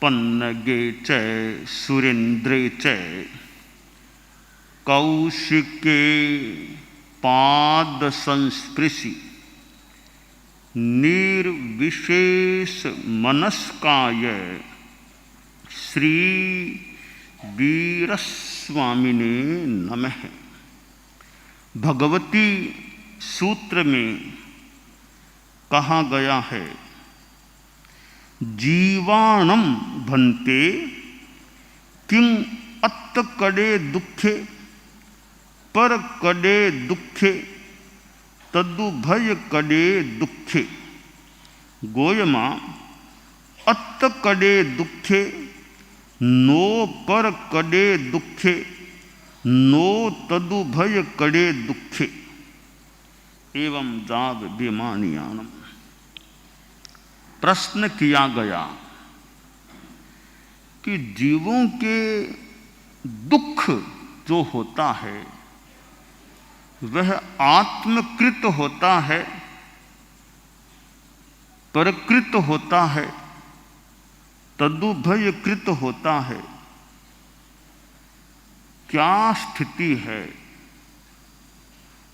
पन्नगे च सुरेन्द्रे च कौशिके पाद संस्पृशि निर्विशेष मनस्काय श्री वीरस्वामिने नमः। भगवती सूत्र में कहा गया है, जीवाणम भन्ते किं अत्त कड़े दुखे पर कड़े दुखे तदु भय कड़े दुखे। गोयमा अत्त कड़े दुखे नो पर कड़े दुखे नो तदु भय कड़े दुखे एवं जाग विमानियानम। प्रश्न किया गया कि जीवों के दुख जो होता है वह आत्मकृत होता है, परकृत होता है, तदुभयकृत होता है। क्या स्थिति है?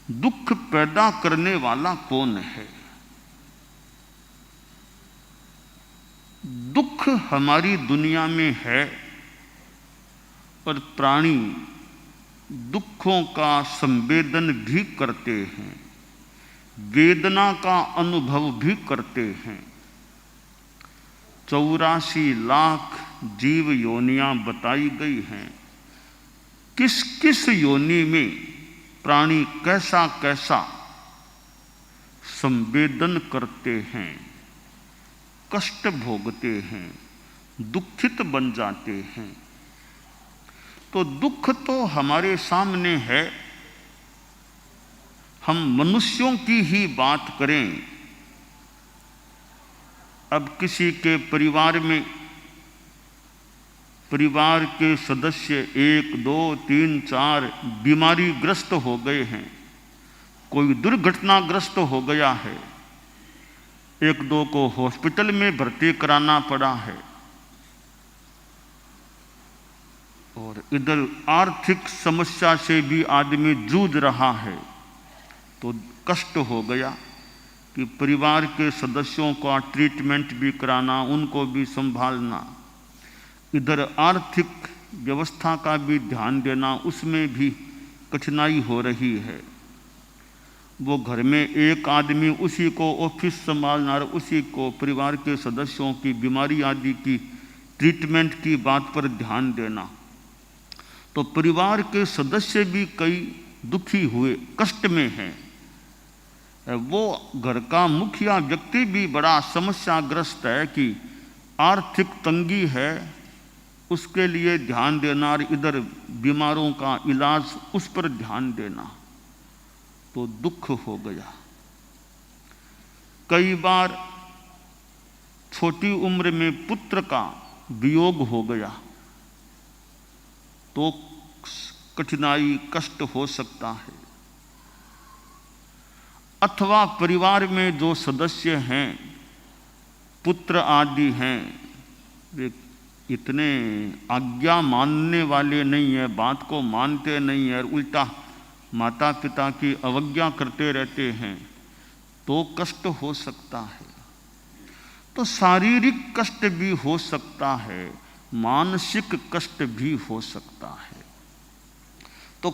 दुख पैदा करने वाला कौन है? दुख हमारी दुनिया में है और प्राणी दुखों का संवेदन भी करते हैं, वेदना का अनुभव भी करते हैं। 84 लाख जीव योनियां बताई गई हैं। किस किस योनि में प्राणी कैसा कैसा संवेदन करते हैं, कष्ट भोगते हैं, दुखित बन जाते हैं। तो दुख तो हमारे सामने है। हम मनुष्यों की ही बात करें, अब किसी के परिवार में परिवार के सदस्य 1, 2, 3, 4 बीमारी ग्रस्त हो गए हैं, कोई दुर्घटनाग्रस्त हो गया है, 1-2 को हॉस्पिटल में भर्ती कराना पड़ा है और इधर आर्थिक समस्या से भी आदमी जूझ रहा है, तो कष्ट हो गया कि परिवार के सदस्यों का ट्रीटमेंट भी कराना, उनको भी संभालना, इधर आर्थिक व्यवस्था का भी ध्यान देना, उसमें भी कठिनाई हो रही है। वो घर में एक आदमी उसी को ऑफिस संभालना और उसी को परिवार के सदस्यों की बीमारी आदि की ट्रीटमेंट की बात पर ध्यान देना, तो परिवार के सदस्य भी कई दुखी हुए, कष्ट में हैं। वो घर का मुखिया व्यक्ति भी बड़ा समस्याग्रस्त है कि आर्थिक तंगी है, उसके लिए ध्यान देना और इधर बीमारों का इलाज, उस पर ध्यान देना, तो दुख हो गया। कई बार छोटी उम्र में पुत्र का वियोग हो गया तो कठिनाई, कष्ट हो सकता है। अथवा परिवार में जो सदस्य हैं, पुत्र आदि हैं, वे इतने आज्ञा मानने वाले नहीं है, बात को मानते नहीं है, उल्टा माता पिता की अवज्ञा करते रहते हैं, तो कष्ट हो सकता है। तो शारीरिक कष्ट भी हो सकता है, मानसिक कष्ट भी हो सकता है। तो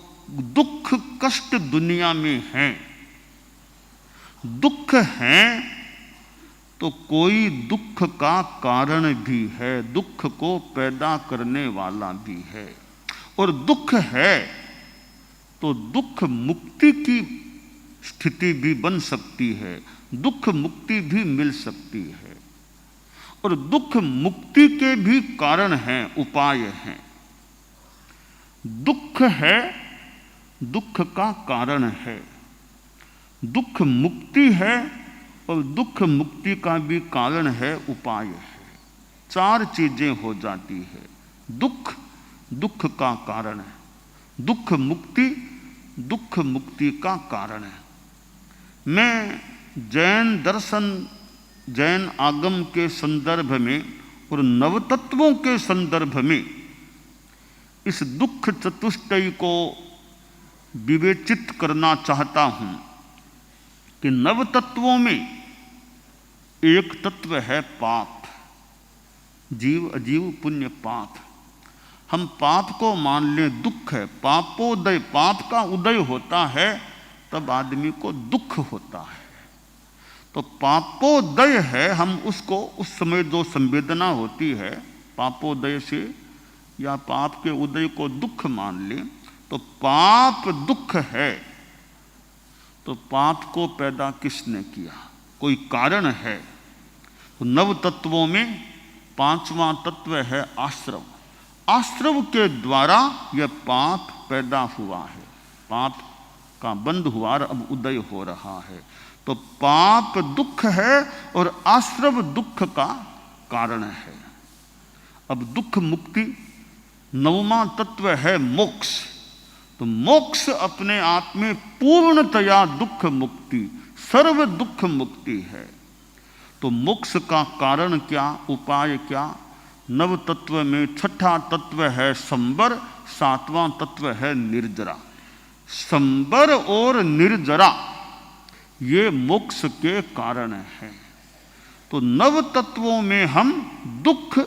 दुख कष्ट दुनिया में है। दुख है तो कोई दुख का कारण भी है, दुख को पैदा करने वाला भी है। और दुख है तो दुख मुक्ति की स्थिति भी बन सकती है, दुख मुक्ति भी मिल सकती है। और दुख मुक्ति के भी कारण हैं, उपाय हैं। दुख है, दुख का कारण है, दुख मुक्ति है और दुख मुक्ति का भी कारण है, उपाय है। 4 चीजें हो जाती है। दुख दुख का कारण है, दुख मुक्ति दुख मुक्ति का कारण है। मैं जैन दर्शन, जैन आगम के संदर्भ में और नवतत्वों के संदर्भ में इस दुख चतुष्टय को विवेचित करना चाहता हूं कि नवतत्वों में एक तत्व है पाप, जीव अजीव पुण्य पाप। हम पाप को मान लें दुख है, पापोदय, पाप का उदय होता है तब आदमी को दुख होता है। तो पापोदय है, हम उसको उस समय जो संवेदना होती है पापोदय से या पाप के उदय को दुख मान लें, तो पाप दुख है। तो पाप को पैदा किसने किया? कोई कारण है। तो नव तत्वों में पांचवा तत्व है आश्रव। आश्रव के द्वारा यह पाप पैदा हुआ है, पाप का बंध हुआ और अब उदय हो रहा है। तो पाप दुख है और आश्रव दुख का कारण है। अब दुख मुक्ति, नवमा तत्व है मोक्ष। तो मोक्ष अपने आप में पूर्णतया दुख मुक्ति, सर्व दुख मुक्ति है। तो मोक्ष का कारण क्या, उपाय क्या? नव तत्व में छठा तत्व है संबर, सातवां तत्व है निर्जरा। संबर और निर्जरा ये मोक्ष के कारण हैं। तो नव तत्वों में हम दुख,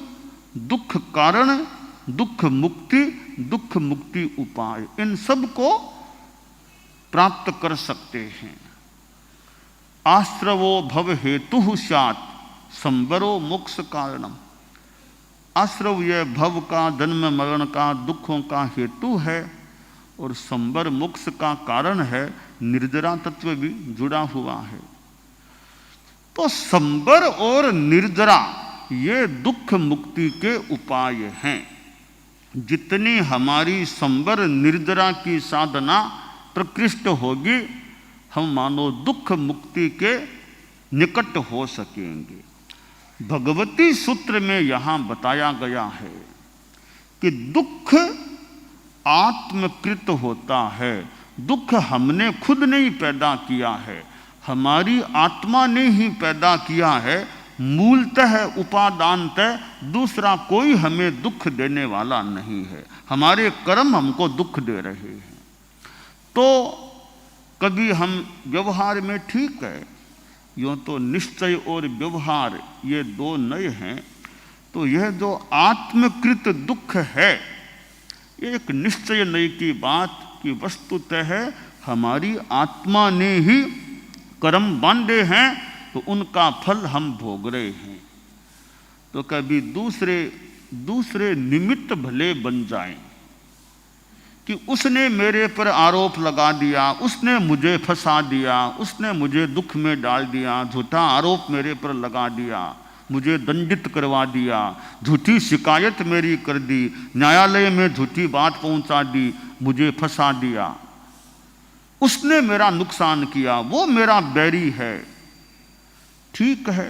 दुख कारण, दुख मुक्ति, दुख मुक्ति उपाय, इन सब को प्राप्त कर सकते हैं। आश्रवो भव हेतु स्यात् संबरो मोक्ष कारणम। आश्रव यह भव का, जन्म मरण का, दुखों का हेतु है और संबर मोक्ष का कारण है। निर्जरा तत्व भी जुड़ा हुआ है। तो संबर और निर्जरा ये दुख मुक्ति के उपाय हैं। जितनी हमारी संबर निर्जरा की साधना प्रकृष्ट होगी, हम मानो दुख मुक्ति के निकट हो सकेंगे। भगवती सूत्र में यहां बताया गया है कि दुख आत्मकृत होता है। दुख हमने खुद नहीं पैदा किया है, हमारी आत्मा ने ही पैदा किया है। मूलतः उपादानतः दूसरा कोई हमें दुख देने वाला नहीं है, हमारे कर्म हमको दुख दे रहे हैं। तो कभी हम व्यवहार में ठीक है, यूँ तो निश्चय और व्यवहार ये दो नए हैं। तो यह जो आत्मकृत दुख है, ये एक निश्चय नई की बात कि वस्तुतः है हमारी आत्मा ने ही कर्म बांधे हैं, तो उनका फल हम भोग रहे हैं। तो कभी दूसरे निमित्त भले बन जाएं कि उसने मेरे पर आरोप लगा दिया, उसने मुझे फंसा दिया, उसने मुझे दुख में डाल दिया, झूठा आरोप मेरे पर लगा दिया, मुझे दंडित करवा दिया, झूठी शिकायत मेरी कर दी, न्यायालय में झूठी बात पहुंचा दी, मुझे फंसा दिया, उसने मेरा नुकसान किया, वो मेरा बैरी है। ठीक है,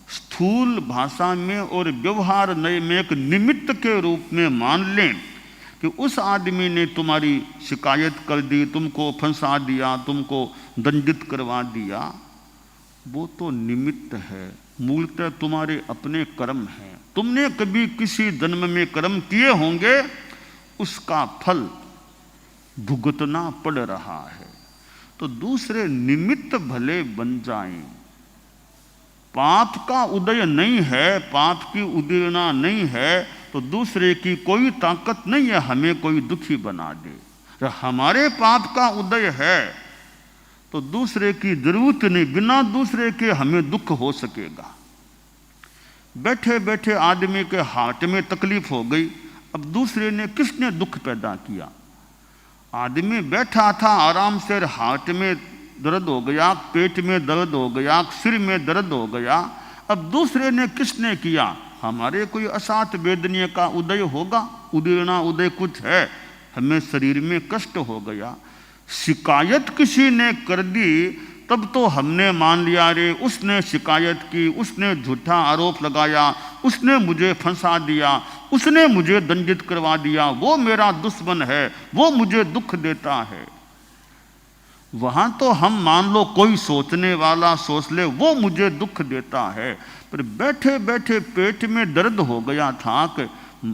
स्थूल भाषा में और व्यवहार नए में एक निमित्त के रूप में मान लें कि उस आदमी ने तुम्हारी शिकायत कर दी, तुमको फंसा दिया, तुमको दंडित करवा दिया, वो तो निमित्त है। मूलतः तुम्हारे अपने कर्म हैं। तुमने कभी किसी जन्म में कर्म किए होंगे, उसका फल भुगतना पड़ रहा है। तो दूसरे निमित्त भले बन जाएं। पाप का उदय नहीं है, पाप की उदीर्णा नहीं है, तो दूसरे की कोई ताकत नहीं है हमें कोई दुखी बना दे। तो हमारे पाप का उदय है तो दूसरे की जरूरत नहीं, बिना दूसरे के हमें दुख हो सकेगा। बैठे बैठे आदमी के हार्ट में तकलीफ हो गई, अब दूसरे ने किसने दुख पैदा किया? आदमी बैठा था आराम से, हार्ट में दर्द हो गया, पेट में दर्द हो गया, सिर में दर्द हो गया, अब दूसरे ने किसने किया? हमारे कोई असात वेदनीय का उदय होगा, उदीर्णा उदय कुछ है, हमें शरीर में कष्ट हो गया। शिकायत किसी ने कर दी तब तो हमने मान लिया रे उसने शिकायत की, उसने झूठा आरोप लगाया, उसने मुझे फंसा दिया, उसने मुझे दंडित करवा दिया, वो मेरा दुश्मन है, वो मुझे दुख देता है। वहां तो हम मान लो कोई सोचने वाला सोच ले वो मुझे दुख देता है, पर बैठे बैठे पेट में दर्द हो गया था कि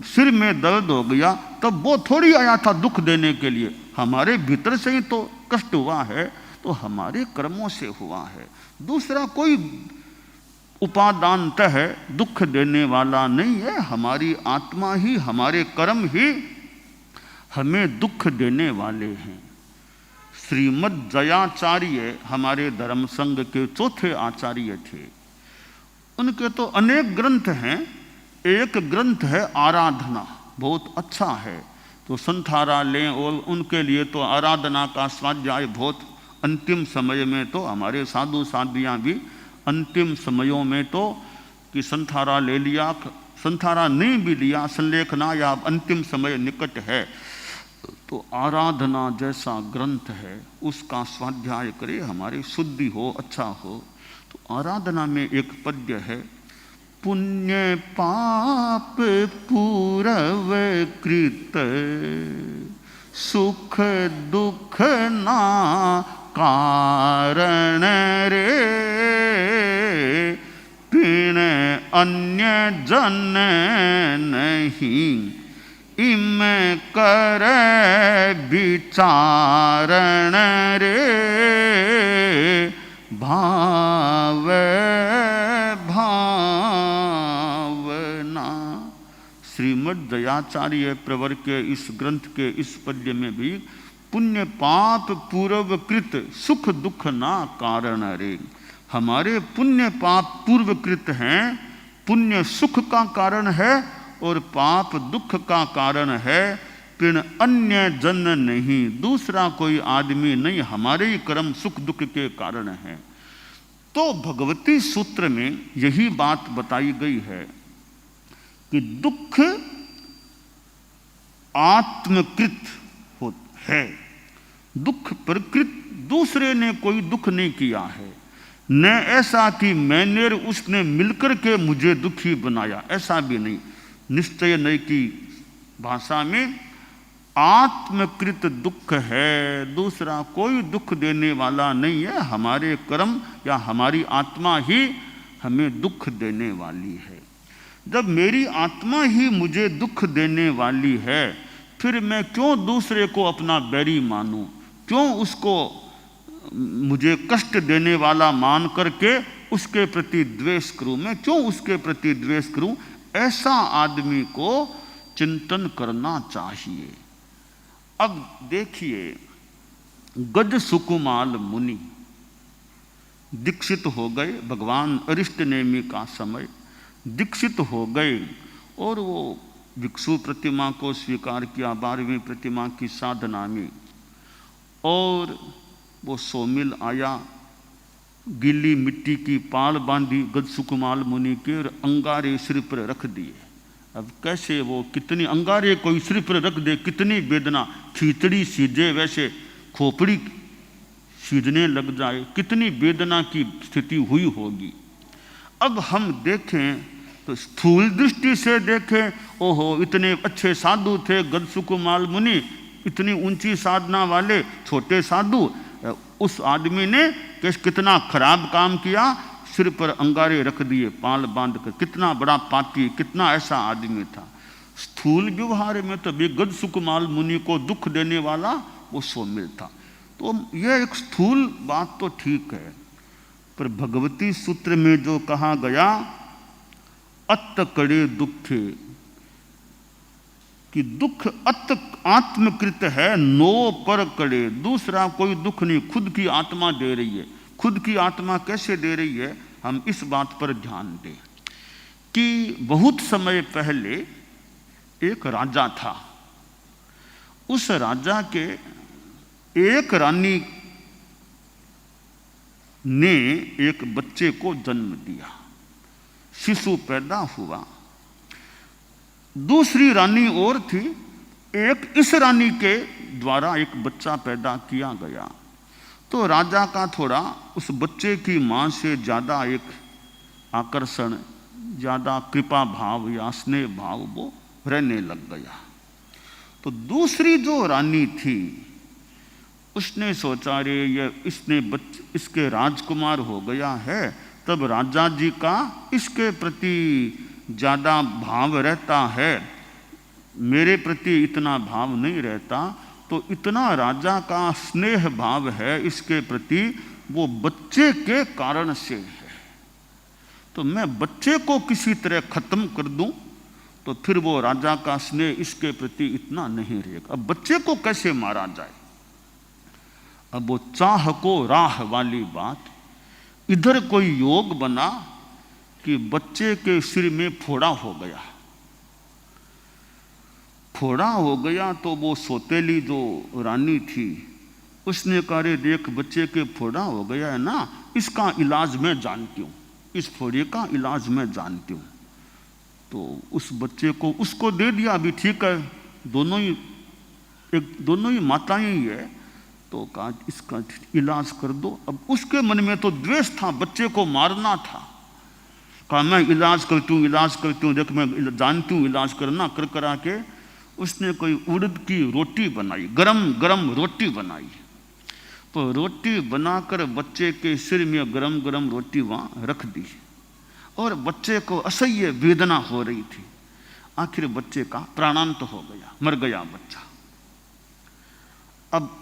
सिर में दर्द हो गया, तब वो थोड़ी आया था दुख देने के लिए। हमारे भीतर से ही तो कष्ट हुआ है, तो हमारे कर्मों से हुआ है। दूसरा कोई उपादानतः दुख देने वाला नहीं है। हमारी आत्मा ही, हमारे कर्म ही हमें दुख देने वाले हैं। श्रीमद् जयाचार्य हमारे धर्म संघ के चौथे आचार्य थे। उनके तो अनेक ग्रंथ हैं। एक ग्रंथ है आराधना, बहुत अच्छा है, तो संथारा लें। और उनके लिए तो आराधना का स्वाध्याय बहुत अंतिम समय में, तो हमारे साधु साध्वियाँ भी अंतिम समयों में तो कि संथारा ले लिया, संथारा नहीं भी लिया, संलेखना या अंतिम समय निकट है, तो आराधना जैसा ग्रंथ है उसका स्वाध्याय करे, हमारी शुद्धि हो, अच्छा हो। तो आराधना में एक पद्य है, पुण्य पाप पूरव कृत सुख दुख ना कारण रे, पिण अन्य जन नहीं इम कर विचारण रे, भाव भावना। श्रीमद् दयाचार्य प्रवर के इस ग्रंथ के इस पद्य में भी पुण्य पाप पूर्व कृत सुख दुख ना कारण रे, हमारे पुण्य पाप पूर्वकृत हैं, पुण्य सुख का कारण है और पाप दुख का कारण है। पिण अन्य जन नहीं, दूसरा कोई आदमी नहीं, हमारे ही कर्म सुख दुख के कारण है। तो भगवती सूत्र में यही बात बताई गई है कि दुख आत्मकृत है, दुख प्रकृत, दूसरे ने कोई दुख नहीं किया है। न ऐसा कि मैंने उसने मिलकर के मुझे दुखी बनाया, ऐसा भी नहीं। निश्चय नहीं की भाषा में आत्मकृत दुख है, दूसरा कोई दुख देने वाला नहीं है। हमारे कर्म या हमारी आत्मा ही हमें दुख देने वाली है। जब मेरी आत्मा ही मुझे दुख देने वाली है, फिर मैं क्यों दूसरे को अपना बैरी मानूं, क्यों उसको मुझे कष्ट देने वाला मान करके उसके प्रति द्वेष करूं, मैं क्यों उसके प्रति द्वेष करूं। ऐसा आदमी को चिंतन करना चाहिए। अब देखिए, गज सुकुमाल मुनि दीक्षित हो गए, भगवान अरिष्ट नेमि का समय दीक्षित हो गए, और वो भिक्षु प्रतिमा को स्वीकार किया 12वीं प्रतिमा की साधना में। और वो सोमिल आया, गीली मिट्टी की पाल बांधी गज सुकुमाल मुनि के, और अंगारे सिर पर रख दिए। अब कैसे वो, कितनी अंगारे कोई सिर पर रख दे, कितनी वेदना, खींचड़ी सीजे वैसे खोपड़ी सीजने लग जाए, कितनी वेदना की स्थिति हुई होगी। अब हम देखें तो स्थूल दृष्टि से देखें, ओहो इतने अच्छे साधु थे गज सुकुमाल मुनि, इतनी ऊंची साधना वाले छोटे साधु, उस आदमी ने कितना खराब काम किया, सिर पर अंगारे रख दिए पाल बांध कर, कितना बड़ा पापी, कितना ऐसा आदमी था। स्थूल व्यवहार में तो गज सुकुमाल मुनि को दुख देने वाला वो सोमिल था। तो यह एक स्थूल बात तो ठीक है, पर भगवती सूत्र में जो कहा गया अत्त कड़े दुखे, कि दुख अत्त आत्मकृत है, नो पर कड़े, दूसरा कोई दुख नहीं, खुद की आत्मा दे रही है। खुद की आत्मा कैसे दे रही है, हम इस बात पर ध्यान दें कि बहुत समय पहले एक राजा था। उस राजा के एक रानी ने एक बच्चे को जन्म दिया, शिशु पैदा हुआ। दूसरी रानी और थी, एक इस रानी के द्वारा एक बच्चा पैदा किया गया। तो राजा का थोड़ा उस बच्चे की माँ से ज़्यादा एक आकर्षण, ज़्यादा कृपा भाव या स्नेह भाव वो रहने लग गया। तो दूसरी जो रानी थी उसने सोचा रे ये इसके राजकुमार हो गया है, तब राजा जी का इसके प्रति ज़्यादा भाव रहता है, मेरे प्रति इतना भाव नहीं रहता। तो इतना राजा का स्नेह भाव है इसके प्रति, वो बच्चे के कारण से है। तो मैं बच्चे को किसी तरह खत्म कर दूं तो फिर वो राजा का स्नेह इसके प्रति इतना नहीं रहेगा। अब बच्चे को कैसे मारा जाए? अब वो चाह को राह वाली बात, इधर कोई योग बना कि बच्चे के सिर में फोड़ा हो गया। फोड़ा हो गया तो वो सौतेली जो रानी थी उसने कहा रे देख बच्चे के फोड़ा हो गया है ना, इसका इलाज मैं जानती हूँ, इस फोड़े का इलाज मैं जानती हूँ। तो उस बच्चे को उसको दे दिया। अभी ठीक है, दोनों ही माताएं ही है, तो कहा इसका इलाज कर दो। अब उसके मन में तो द्वेष था, बच्चे को मारना था। कहा मैं इलाज करती हूँ, देख मैं जानती हूँ इलाज करना। कर करा के उसने कोई उड़द की रोटी बनाई, गरम गरम रोटी बनाई। तो रोटी बनाकर बच्चे के सिर में गरम गरम रोटी वहाँ रख दी और बच्चे को असह्य वेदना हो रही थी। आखिर बच्चे का प्राणांत हो गया, मर गया बच्चा। अब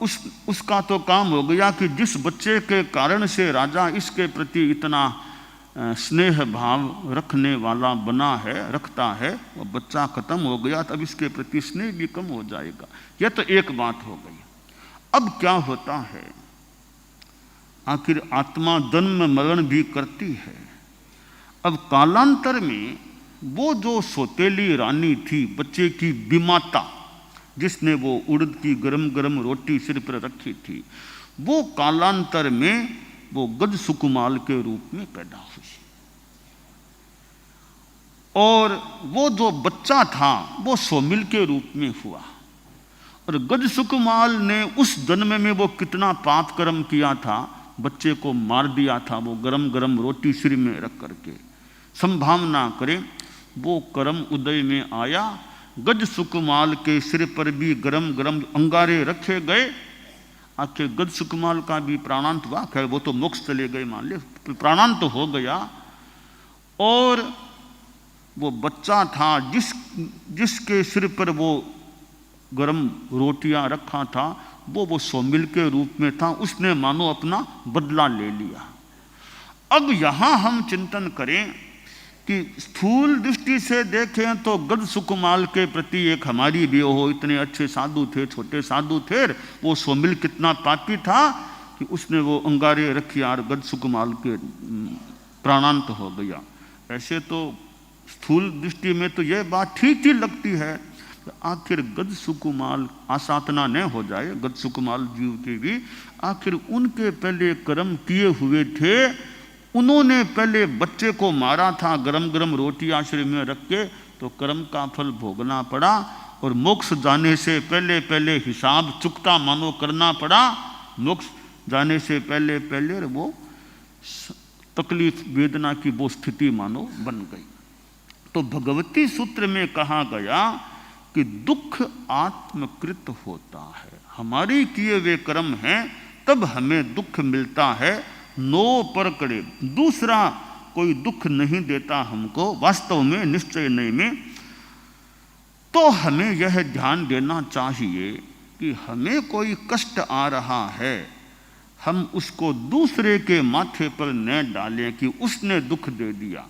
उसका तो काम हो गया कि जिस बच्चे के कारण से राजा इसके प्रति इतना स्नेह भाव रखने वाला बना है, रखता है, वो बच्चा खत्म हो गया, तब इसके प्रति स्नेह भी कम हो जाएगा। यह तो एक बात हो गई। अब क्या होता है, आखिर आत्मा जन्म मरण भी करती है। अब कालांतर में वो जो सौतेली रानी थी, बच्चे की विमाता, जिसने वो उड़द की गरम गरम रोटी सिर पर रखी थी, वो कालांतर में वो गज सुकुमाल के रूप में पैदा हुई। और वो जो बच्चा था वो सोमिल के रूप में हुआ। और गज सुकुमाल ने उस जन्म में वो कितना पाप कर्म किया था, बच्चे को मार दिया था वो गरम गरम रोटी सिर में रख करके। संभावना करें वो कर्म उदय में आया, गज सुकुमाल के सिर पर भी गरम गरम अंगारे रखे गए। आखिर गज सुकुमाल का भी प्राणांत हुआ, खैर वो तो मोक्ष चले गए, मान ले प्राणांत हो गया। और वो बच्चा था जिसके सिर पर वो गरम रोटियां रखा था, वो सोमिल के रूप में था। उसने मानो अपना बदला ले लिया। अब यहां हम चिंतन करें कि स्थूल दृष्टि से देखें तो गज सुकुमाल के प्रति एक हमारी भी हो, इतने अच्छे साधु थे, छोटे साधु थे, वो सोमिल कितना पापी था कि उसने वो अंगारे रखी और गज सुकुमाल के प्राणांत हो गया। ऐसे तो स्थूल दृष्टि में तो यह बात ठीक ही लगती है। आखिर गज सुकुमाल आसातना न हो जाए, गज सुकुमाल जीव के भी आखिर उनके पहले कर्म किए हुए थे। उन्होंने पहले बच्चे को मारा था गरम गरम रोटी आश्रय में रख के, तो कर्म का फल भोगना पड़ा। और मोक्ष जाने से पहले पहले हिसाब चुकता मानो करना पड़ा। मोक्ष जाने से पहले पहले वो तकलीफ वेदना की वो स्थिति मानो बन गई। तो भगवती सूत्र में कहा गया कि दुख आत्मकृत होता है। हमारे किए हुए कर्म हैं तब हमें दुख मिलता है। नो पर करे, दूसरा कोई दुख नहीं देता हमको वास्तव में, निश्चय नहीं में। तो हमें यह ध्यान देना चाहिए कि हमें कोई कष्ट आ रहा है, हम उसको दूसरे के माथे पर न डालें कि उसने दुख दे दिया।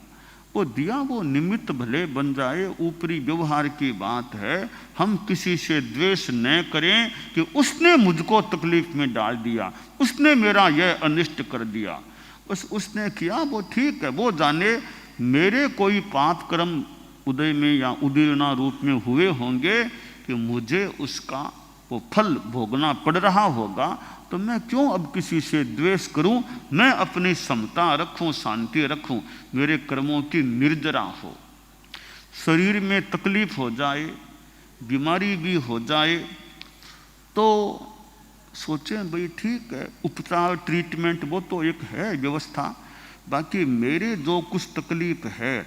वो दिया वो निमित्त भले बन जाए, ऊपरी व्यवहार की बात है। हम किसी से द्वेष न करें कि उसने मुझको तकलीफ में डाल दिया, उसने मेरा यह अनिष्ट कर दिया। बस उसने किया वो ठीक है, वो जाने मेरे कोई पाप कर्म उदय में या उदीर्णा रूप में हुए होंगे कि मुझे उसका वो फल भोगना पड़ रहा होगा। तो मैं क्यों अब किसी से द्वेष करूं? मैं अपनी समता रखूं, शांति रखूं, मेरे कर्मों की निर्जरा हो। शरीर में तकलीफ हो जाए, बीमारी भी हो जाए, तो सोचें भाई ठीक है, उपचार ट्रीटमेंट वो तो एक है व्यवस्था, बाकी मेरे जो कुछ तकलीफ है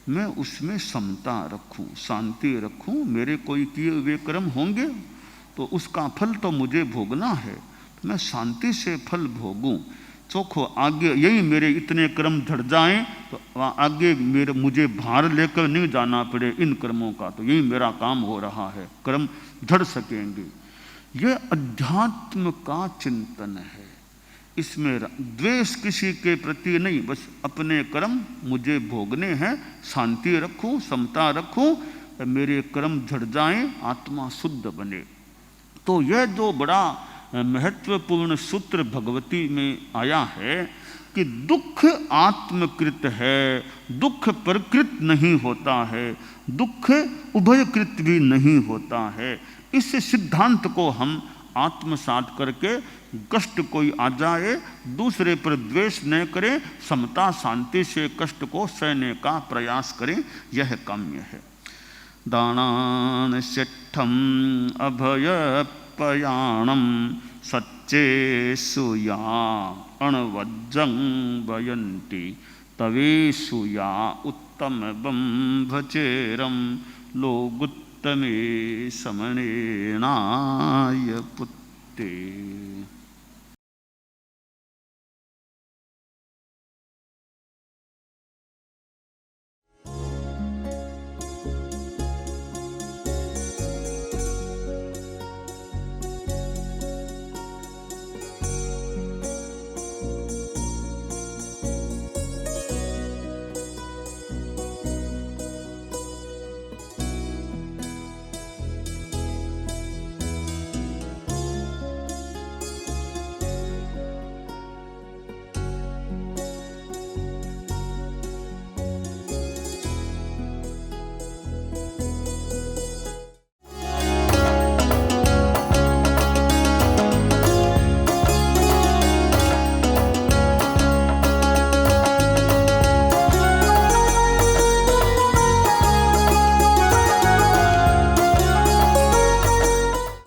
मैं उसमें समता रखूं, शांति रखूं। मेरे कोई किए हुए कर्म होंगे तो उसका फल तो मुझे भोगना है। मैं शांति से फल भोगूं। चोखो आगे यही मेरे इतने कर्म झड़ जाएं तो आगे मेरे मुझे भार लेकर नहीं जाना पड़े इन कर्मों का, तो यही मेरा काम हो रहा है, कर्म झड़ सकेंगे। यह अध्यात्म का चिंतन है। इसमें द्वेष किसी के प्रति नहीं, बस अपने कर्म मुझे भोगने हैं, शांति रखूं, समता रखूं, मेरे कर्म झड़ जाएं, आत्मा शुद्ध बने। तो यह जो बड़ा महत्वपूर्ण सूत्र भगवती में आया है कि दुख आत्मकृत है, दुख प्रकृत नहीं होता है, दुख उभयकृत भी नहीं होता है। इस सिद्धांत को हम आत्मसात करके कष्ट कोई आ जाए दूसरे पर द्वेष न करें, समता शांति से कष्ट को सहने का प्रयास करें, यह काम्य है। दानान शिष्ठम अभयपयाणम सच्चेषु या अणवज्जं वयन्ति तवेषु या उत्तम बंभचेरम लोगुत्तमे समनेनाय पुत्ते।